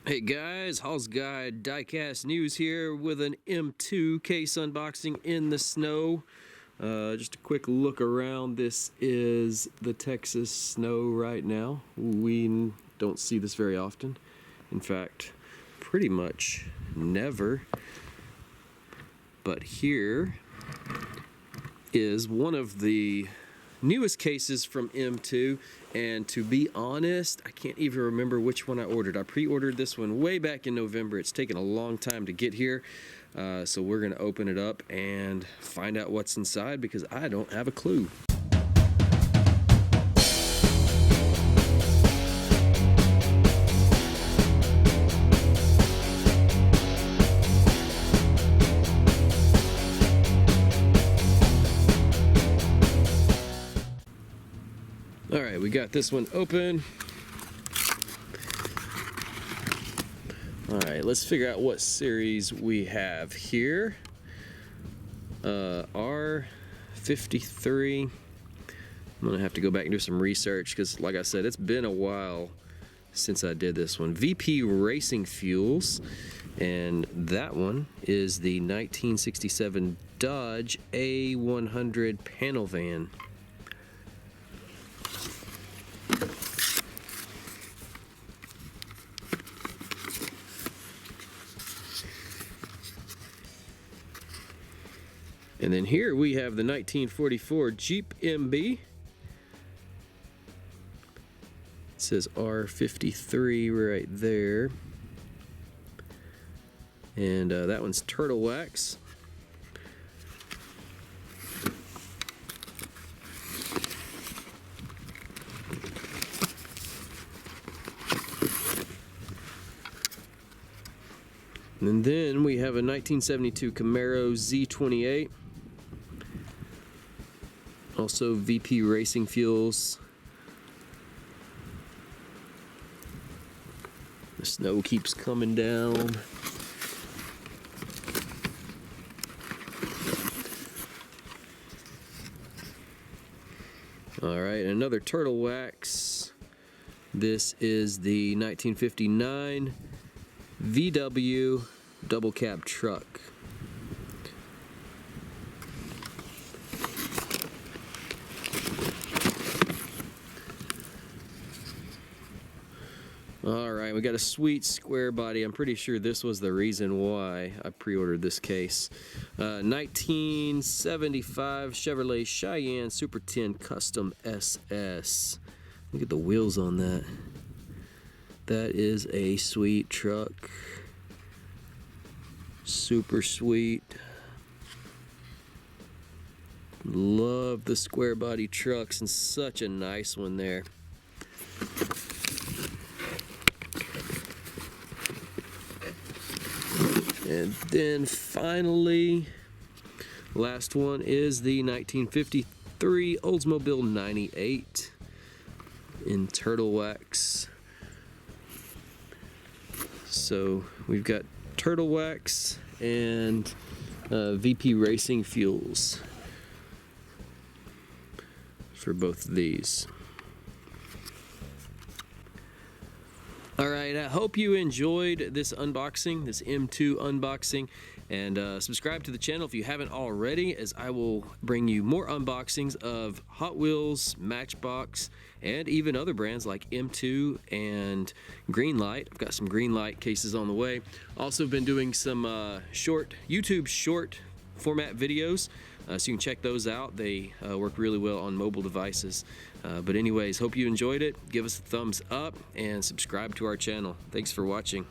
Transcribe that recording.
Hey guys, Hallsguide Diecast News here with an M2 case unboxing in the snow. Just a quick look around. This is the Texas snow right now. We don't see this very often. In fact, pretty much never. But here is one of the newest cases from M2, and to be honest, I can't even remember which one I ordered. I pre-ordered this one way back in November. It's taken a long time to get here, so we're gonna open it up and find out what's inside because I don't have a clue. All right, we got this one open. All right, let's figure out what series we have here. R53. I'm gonna have to go back and do some research because, like I said, it's been a while since I did this one. VP Racing Fuels, and that one is the 1967 Dodge A100 panel van. And then here we have the 1944 Jeep MB. It says R53 right there. And that one's turtle wax. And then we have a 1972 Camaro Z28. Also VP Racing Fuels. The snow keeps coming down. All right, another turtle wax. This is the 1959 VW double cab truck. Alright, we got a sweet square body. I'm pretty sure this was the reason why I pre-ordered this case. 1975 Chevrolet Cheyenne Super 10 Custom SS. Look at the wheels on that. That is a sweet truck. Super sweet. Love the square body trucks, and such a nice one there. And then finally, last one is the 1953 Oldsmobile 98 in turtle wax. So we've got turtle wax and VP Racing Fuels for both of these. Alright, I hope you enjoyed this unboxing, this M2 unboxing, and subscribe to the channel if you haven't already, as I will bring you more unboxings of Hot Wheels, Matchbox, and even other brands like M2 and Greenlight. I've got some Greenlight cases on the way. Also been doing some YouTube short format videos, so you can check those out. They work really well on mobile devices. But anyways, hope you enjoyed it. Give us a thumbs up and subscribe to our channel. Thanks for watching.